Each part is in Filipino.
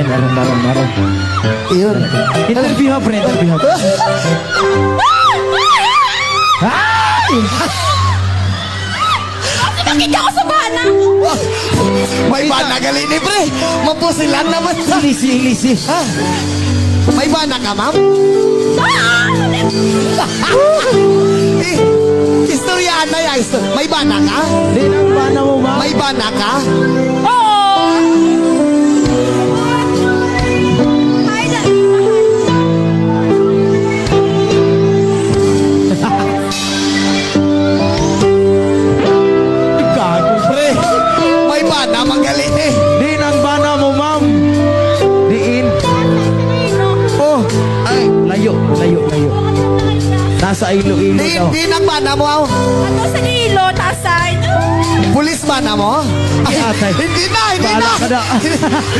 Meron. Iyon. Interview ha, pre. Interview ha. Ay! Nakita ko sa bana. May bana gali ni pre. Mapusilan naman sa. Lisi. Ha? May bana ka, ma'am? Eh, istorya na ya. May bana ka? Di nang bana mo, ma'am. May bana ka? Oo. Ay, Gago, pre. May bana magaling eh. Di nang bana mo, ma'am. Diin. Oh, Ay, layo. Nasa ilo-ilo daw. di nang bana mo. Ato sa ilo, tasay. Pulis bana mo? Ay, Atay. hindi na. Bahala ka na. Hindi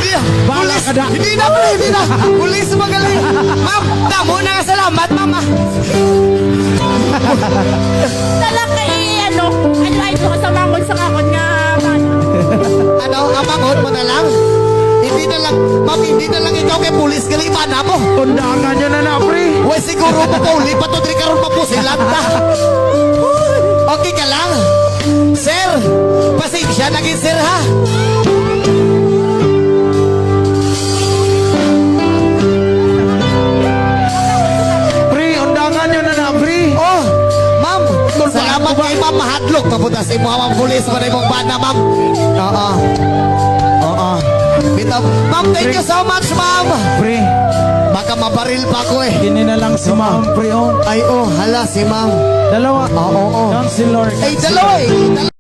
na. Bahala Pulis, ka na. Hindi na, pre, hindi na. Pulis magaling. Ma'am, damo na nga salamat, ma'am. Talaka ano ay ko sa mangon sa kakon nga. Ano, amangon mo na lang? Hindi na lang, ma'am, hindi na lang ikaw kay pulis galing bana mo. Undangan nyo na, pre. Uy, siguro mo pa uli pa to, di karoon mapusilan ta. Okay ka lang? Sir, pasensya naging sir ha. Pre, undangan nyo na, pre. Oh, ma'am, salamat kay ma'am, mahadlok. Papunta sa imo ang pulis pa na imong bana, ma'am. Oo. Bitaw, ma'am, thank you so much, ma'am. Pre, Baka mabaril pa ako eh. kini na lang si ma'am, pre. Oh. Ay, oh, hala si ma'am. Dalawa. Oo. Counselor. Ay, dalawa eh.